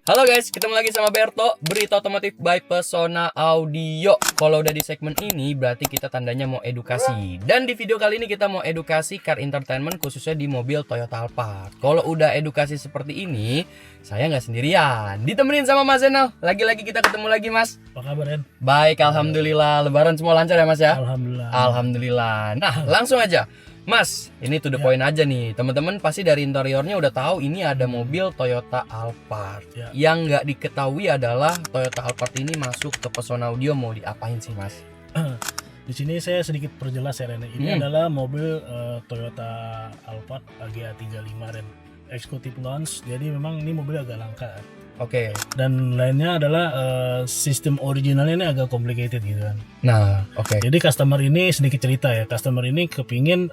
Halo guys, ketemu lagi sama Berto, Berita Otomotif by Pesona Audio. Kalau udah di segmen ini berarti kita tandanya mau edukasi. Dan di video kali ini kita mau edukasi car entertainment khususnya di mobil Toyota Alphard. Kalau udah edukasi seperti ini, saya nggak sendirian, ditemenin sama Mas Zainal. Lagi-lagi kita ketemu lagi, Mas. Apa kabar, Ren? Baik, alhamdulillah. Lebaran semua lancar ya, Mas ya? Alhamdulillah. Alhamdulillah. Nah, langsung aja. Mas, ini to the point aja nih. Teman-teman pasti dari interiornya udah tahu ini ada mobil Toyota Alphard. Yang nggak diketahui adalah Toyota Alphard ini masuk ke Pesona Audio mau diapain sih, Mas? Di sini saya sedikit perjelas ya, Ren. Ini adalah mobil Toyota Alphard AGA 35, Ren. Executive launch. Jadi memang ini mobil agak langka. Oke. Dan lainnya adalah sistem originalnya ini agak complicated gitu kan. Nah, oke. Jadi customer ini sedikit cerita ya. Customer ini kepingin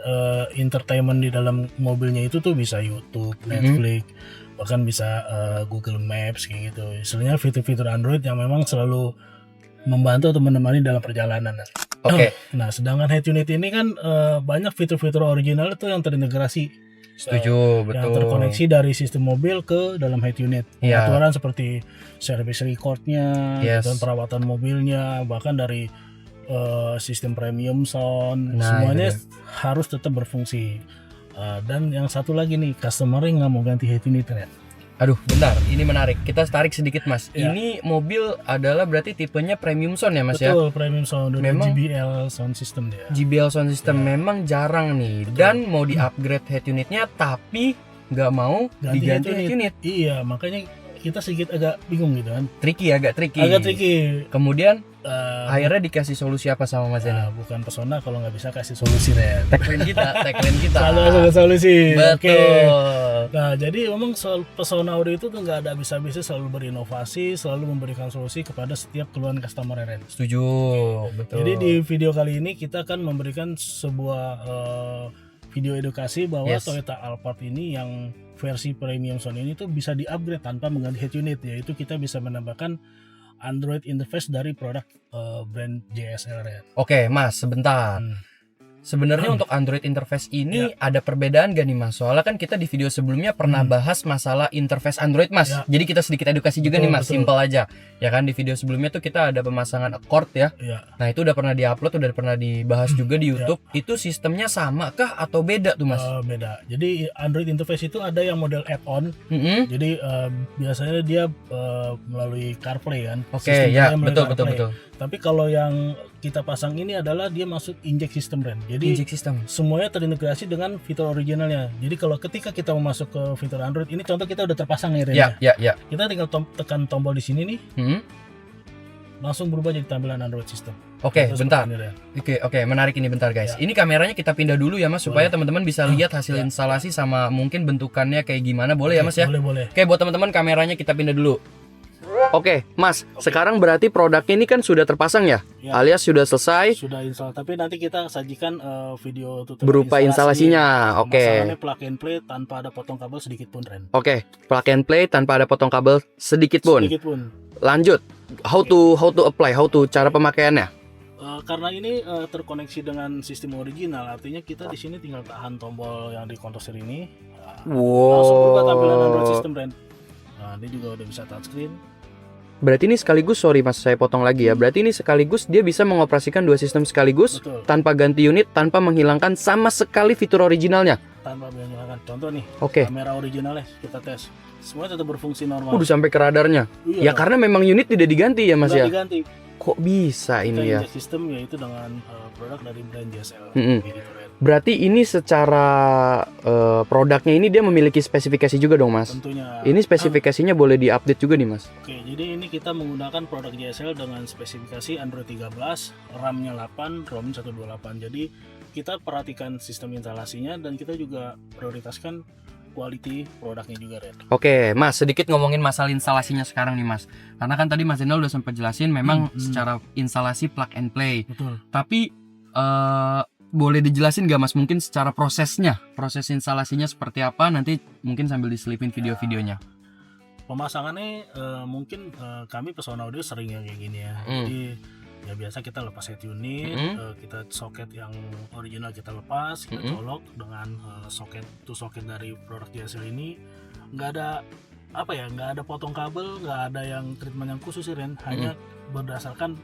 entertainment di dalam mobilnya itu tuh bisa YouTube, Netflix, bahkan bisa Google Maps kayak gitu. Istilahnya fitur-fitur Android yang memang selalu membantu atau menemani dalam perjalanan. Oke. Nah, sedangkan head unit ini kan banyak fitur-fitur original itu yang terintegrasi. Setuju, betul. Yang terkoneksi dari sistem mobil ke dalam head unit. Iya. Aturan seperti service recordnya, dan perawatan mobilnya, bahkan dari sistem premium sound, semuanya harus tetap berfungsi. Dan yang satu lagi nih, customer nggak mau ganti head unit ya. Aduh, bentar, ini menarik. Kita tarik sedikit, Mas. Ini mobil adalah berarti tipenya premium sound ya, Mas? Betul, premium sound. Memang JBL sound system dia. JBL sound system memang jarang nih. Dan mau di-upgrade head unitnya tapi nggak mau diganti head unit. Iya, makanya kita sedikit agak bingung gitu kan. Agak tricky. Kemudian akhirnya dikasih solusi apa sama Mas Zainal? Bukan Pesona kalau nggak bisa kasih solusi deh. Tagline kita. Selalu ada solusi. Betul. Nah, jadi memang Pesona Audio itu tuh nggak ada habis-habisnya, selalu berinovasi, selalu memberikan solusi kepada setiap keluhan customer, Ren. Setuju, betul. Jadi di video kali ini kita akan memberikan sebuah video edukasi bahwa Toyota Alphard ini yang versi premium sound ini tuh bisa di-upgrade tanpa mengganti head unit, yaitu kita bisa menambahkan Android interface dari produk brand JSL. Oke, Mas, sebentar. Sebenarnya untuk Android interface ini ada perbedaan gak nih, Mas? Soalnya kan kita di video sebelumnya pernah bahas masalah interface Android, Mas. Jadi kita sedikit edukasi juga nih, Mas. Simple aja. Ya kan, di video sebelumnya tuh kita ada pemasangan Accord ya. Nah, itu udah pernah diupload, udah pernah dibahas juga di YouTube. Itu sistemnya sama kah atau beda tuh, Mas? Beda. Jadi Android interface itu ada yang model add-on. Jadi biasanya dia melalui CarPlay kan. Oke, ya, betul. Tapi kalau yang kita pasang ini adalah dia masuk inject system, Ren. Jadi semuanya terintegrasi dengan fitur originalnya. Jadi kalau ketika kita mau masuk ke fitur Android ini, contoh kita udah terpasang nih, Ren. Ya. Kita tinggal tekan tombol di sini nih. Langsung berubah jadi tampilan Android system. Oke, bentar. Oke, menarik ini, bentar guys. Ini kameranya kita pindah dulu ya, Mas, supaya teman-teman bisa lihat hasil instalasi sama mungkin bentukannya kayak gimana. Boleh ya, Mas ya? Boleh. Oke, buat teman-teman kameranya kita pindah dulu. Oke, Mas, sekarang berarti produknya ini kan sudah terpasang ya? Alias sudah selesai? Sudah install, tapi nanti kita sajikan video tutorial berupa instalasinya. Oke. Masalahnya plug and play tanpa ada potong kabel sedikit pun, Ren. Oke, plug and play tanpa ada potong kabel sedikit pun. Lanjut, how to apply, cara pemakaiannya? Karena ini terkoneksi dengan sistem original, artinya kita di sini tinggal tahan tombol yang di counter ini. Langsung buka tampilan Android system, Ren. Nah, ini juga udah bisa touchscreen. Berarti ini sekaligus, sorry Mas, saya potong lagi ya. Berarti ini sekaligus dia bisa mengoperasikan dua sistem sekaligus. Tanpa ganti unit, tanpa menghilangkan sama sekali fitur originalnya. Tanpa menghilangkan. Contoh nih, kamera originalnya kita tes. Semua tetap berfungsi normal. Udah sampai ke radarnya. Ya karena memang unit tidak diganti ya, Mas ya. Diganti. Kok bisa ini ya? Sistem yaitu dengan produk dari brand JSL. Berarti ini secara produknya ini dia memiliki spesifikasi juga dong, Mas? Tentunya. Ini spesifikasinya boleh diupdate juga nih, Mas? Oke, jadi ini kita menggunakan produk JSL dengan spesifikasi Android 13, RAM-nya 8, ROM 128. Jadi kita perhatikan sistem instalasinya dan kita juga prioritaskan quality produknya juga, Ren. Oke, Mas, sedikit ngomongin masalah instalasinya sekarang nih, Mas. Karena kan tadi Mas Zainal udah sempat jelasin memang secara instalasi plug and play. Betul. Tapi boleh dijelasin nggak, Mas, mungkin secara proses instalasinya seperti apa? Nanti mungkin sambil diselipin video-videonya. Pemasangannya mungkin kami Pesona Audio sering yang kayak gini ya. Jadi ya biasa kita lepas head unit, kita soket yang original kita lepas, kita colok dengan soket dari produk JSL ini. Nggak ada apa ya, nggak ada potong kabel, nggak ada yang treatment yang khusus sih Ren, hanya berdasarkan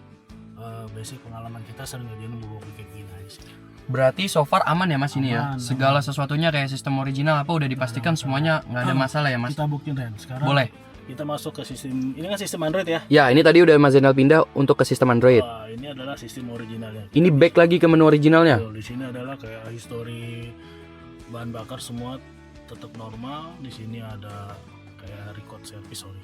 basic pengalaman kita sering ngerjain bubuk kayak gini aja sih. Berarti so far aman ya Mas ini ya? Aman, Segala sesuatunya kayak sistem original apa udah dipastikan semuanya nggak ada masalah ya Mas? Kita buktiin Ren. Sekarang Boleh. kita masuk ke sistem, ini kan sistem Android ya. Ya, ini tadi udah Mas Zainal pindah untuk ke sistem Android. Wah, ini adalah sistem originalnya. Ini back lagi ke menu originalnya. Di sini adalah kayak history bahan bakar semua tetap normal. Di sini ada kayak record service, sorry.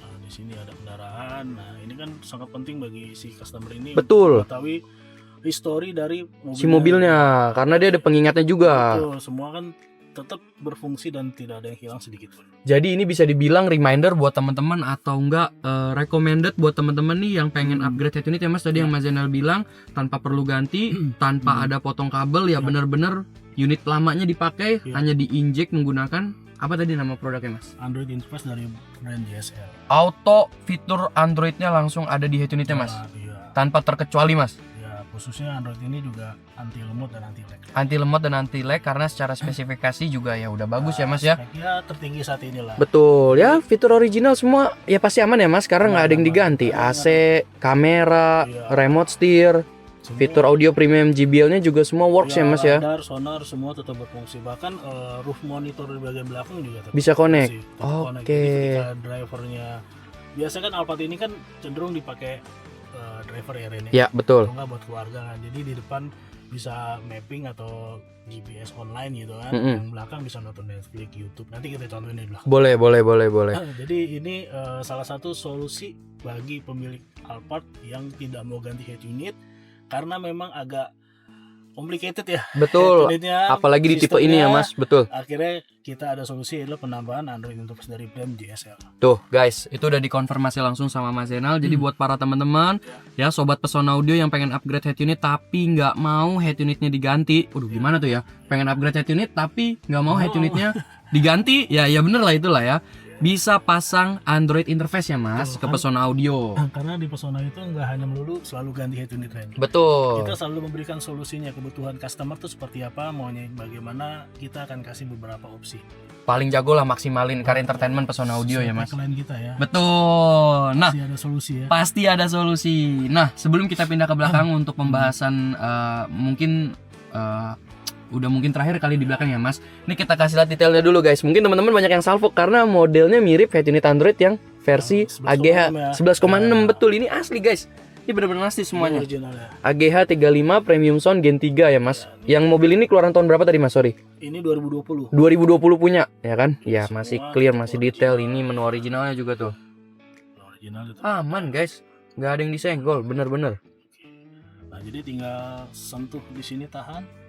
Nah, di sini ada kendaraan. Nah, ini kan sangat penting bagi si customer ini. Betul. Untuk mengetahui history dari Si mobilnya, karena dia ada pengingatnya juga. Betul, semua kan tetap berfungsi dan tidak ada yang hilang sedikit pun. Jadi ini bisa dibilang reminder buat teman-teman atau enggak recommended buat teman-teman nih yang pengen upgrade head unit ya Mas, tadi yang Mas Zainal bilang tanpa perlu ganti, tanpa ada potong kabel ya, bener-bener unit lamanya dipakai, hanya diinjek menggunakan apa tadi nama produknya Mas? Android interface dari brand JSL. Auto fitur Androidnya langsung ada di head unitnya Mas, Iya. tanpa terkecuali Mas. Ya, khususnya Android ini juga anti lemot dan anti lag. Anti lemot dan anti lag karena secara spesifikasi juga ya udah bagus ya Mas ya. Speknya tertinggi saat ini lah. Betul ya, fitur original semua ya pasti aman ya Mas, karena nggak ada yang diganti. AC, kamera, remote steer, Semua, fitur audio premium JBL-nya juga semua works ya Mas ya. radar, sonar semua tetap berfungsi. Bahkan roof monitor di bagian belakang juga tetap Bisa connect. berfungsi, tetap connect. Oke. Jadi ketika drivernya, biasanya kan Alphard ini kan cenderung dipakai driver ya Ren. Ya betul. Atau nggak buat keluarga kan. Jadi di depan bisa mapping atau GPS online gitu kan. Mm-mm. Yang belakang bisa nonton Netflix, YouTube. Nanti kita contohin di belakang. Boleh. Jadi ini salah satu solusi bagi pemilik Alphard yang tidak mau ganti head unit karena memang agak complicated ya. Betul. head unitnya, Apalagi di tipe ini ya sistemnya. Mas, betul. Akhirnya kita ada solusi adalah penambahan Android interface dari brand JSL. Tuh guys, itu udah dikonfirmasi langsung sama Mas Zainal. Jadi buat para teman-teman ya sobat Pesona Audio yang pengen upgrade head unit tapi nggak mau head unitnya diganti. Waduh gimana tuh ya? Pengen upgrade head unit tapi nggak mau head unitnya diganti. Ya bener lah itulah ya. Bisa pasang Android interface ya Mas ke Pesona Audio. Karena di Pesona itu nggak hanya melulu selalu ganti head unit Ren. Betul. Kita selalu memberikan solusinya, kebutuhan customer tuh seperti apa, maunya bagaimana, kita akan kasih beberapa opsi. Paling jago lah maksimalin car entertainment Pesona Audio ya Mas. Klien kita ya. Betul. Nah, Pasti ada solusi ya. pasti ada solusi. Nah, sebelum kita pindah ke belakang untuk pembahasan mungkin udah mungkin terakhir kali di belakang ya Mas. Ini kita kasih lihat detailnya dulu guys. Mungkin teman-teman banyak yang salvo karena modelnya mirip head unit Android yang versi 11,6 AGH ya. 11,6 betul. Ini asli guys. Ini benar-benar asli semuanya. Original ya. AGH 35 Premium Sound Gen 3 ya Mas. Yang mobil ini keluaran tahun berapa tadi Mas? Sorry. Ini 2020. 2020 punya ya kan? Ya Semua masih clear, tetap masih detail. Ini menu originalnya juga tuh. Original itu. Aman guys. Nggak ada yang disenggol, bener-bener. Nah, jadi tinggal sentuh di sini tahan.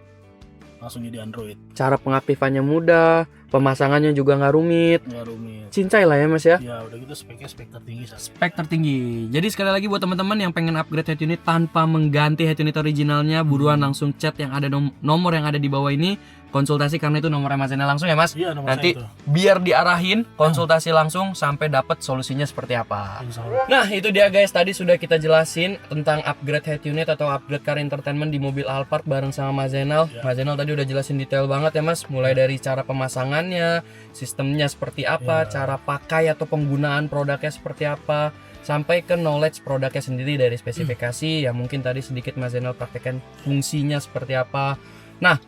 Langsung jadi Android. Cara pengaktifannya mudah, pemasangannya juga nggak rumit. Nggak rumit. Cincai lah ya Mas ya. Ya udah gitu speknya spek tertinggi saat Spek tertinggi. Jadi sekali lagi buat teman-teman yang pengen upgrade head unit tanpa mengganti head unit originalnya, buruan langsung chat yang ada nomor yang ada di bawah ini, konsultasi karena itu nomornya Mas Zainal langsung ya Mas. Iya, nomor Nanti saya itu. biar diarahin konsultasi langsung sampai dapat solusinya seperti apa. Insya Allah. Nah itu dia guys, tadi sudah kita jelasin tentang upgrade head unit atau upgrade car entertainment di mobil Alphard bareng sama Mas Zainal. Mas Zainal tadi udah jelasin detail banget ya Mas, mulai dari cara pemasangannya, sistemnya seperti apa, cara pakai atau penggunaan produknya seperti apa, sampai ke knowledge produknya sendiri dari spesifikasi. Ya mungkin tadi sedikit Mas Zainal praktekkan fungsinya seperti apa. Nah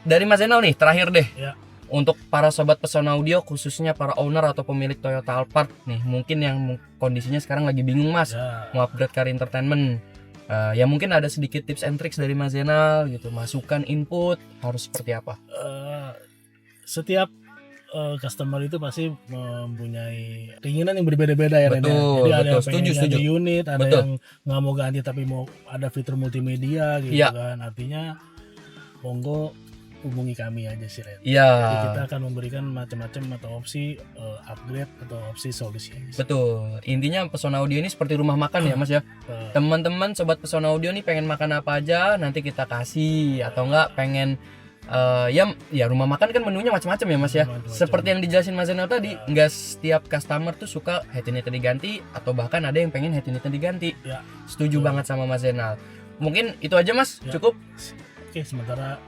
dari Mas Zainal nih terakhir deh. Ya. Untuk para sobat Pesona Audio khususnya para owner atau pemilik Toyota Alphard nih, mungkin yang kondisinya sekarang lagi bingung Mas, Ya. mau upgrade car entertainment. Ya mungkin ada sedikit tips and tricks dari Mas Zainal gitu, masukan input harus seperti apa? Setiap customer itu pasti mempunyai keinginan yang berbeda-beda ya Ren, ya. Betul, Jadi ada yang betul. pengen Setuju. ganti unit, ada Betul. yang nggak mau ganti tapi mau ada fitur multimedia gitu Iya. kan. Artinya monggo hubungi kami aja sih Ren. Iya. Jadi kita akan memberikan macam-macam atau opsi upgrade atau opsi solusi. Betul. Intinya Pesona Audio ini seperti rumah makan ya Mas ya. Teman-teman sobat Pesona Audio nih pengen makan apa aja nanti kita kasih, atau enggak pengen ya rumah makan kan menunya macam-macam ya Mas ya. Macam-macam. Seperti yang dijelasin Mas Zainal tadi, nggak setiap customer tuh suka head unitnya diganti, atau bahkan ada yang pengen head unitnya diganti. Ya. Setuju Betul. banget sama Mas Zainal. Mungkin itu aja Mas, Ya. cukup. Oke, sementara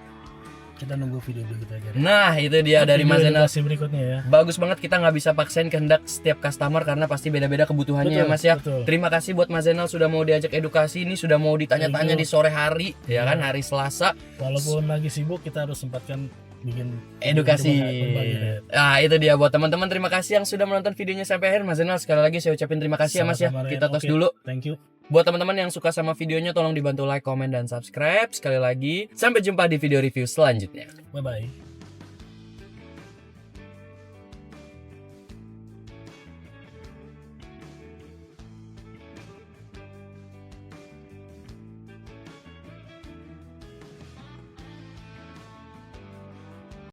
kita nunggu video berikutnya aja. Nah itu dia dari Mas Zainal. Edukasi berikutnya ya. Bagus banget, kita nggak bisa paksain kehendak setiap customer karena pasti beda-beda kebutuhannya ya Mas ya. Betul. Terima kasih buat Mas Zainal sudah mau diajak edukasi ini, sudah mau ditanya-tanya di sore hari ya kan, hari Selasa. Walaupun lagi sibuk kita harus sempatkan bikin Edukasi. berbagi. Nah itu dia buat teman-teman, terima kasih yang sudah menonton videonya sampai akhir. Mas Zainal sekali lagi saya ucapin terima kasih ya Mas ya. Sama-sama, Ren. Kita tos Oke, dulu. Thank you. Buat teman-teman yang suka sama videonya tolong dibantu like, komen, dan subscribe. Sekali lagi sampai jumpa di video review selanjutnya. Bye bye.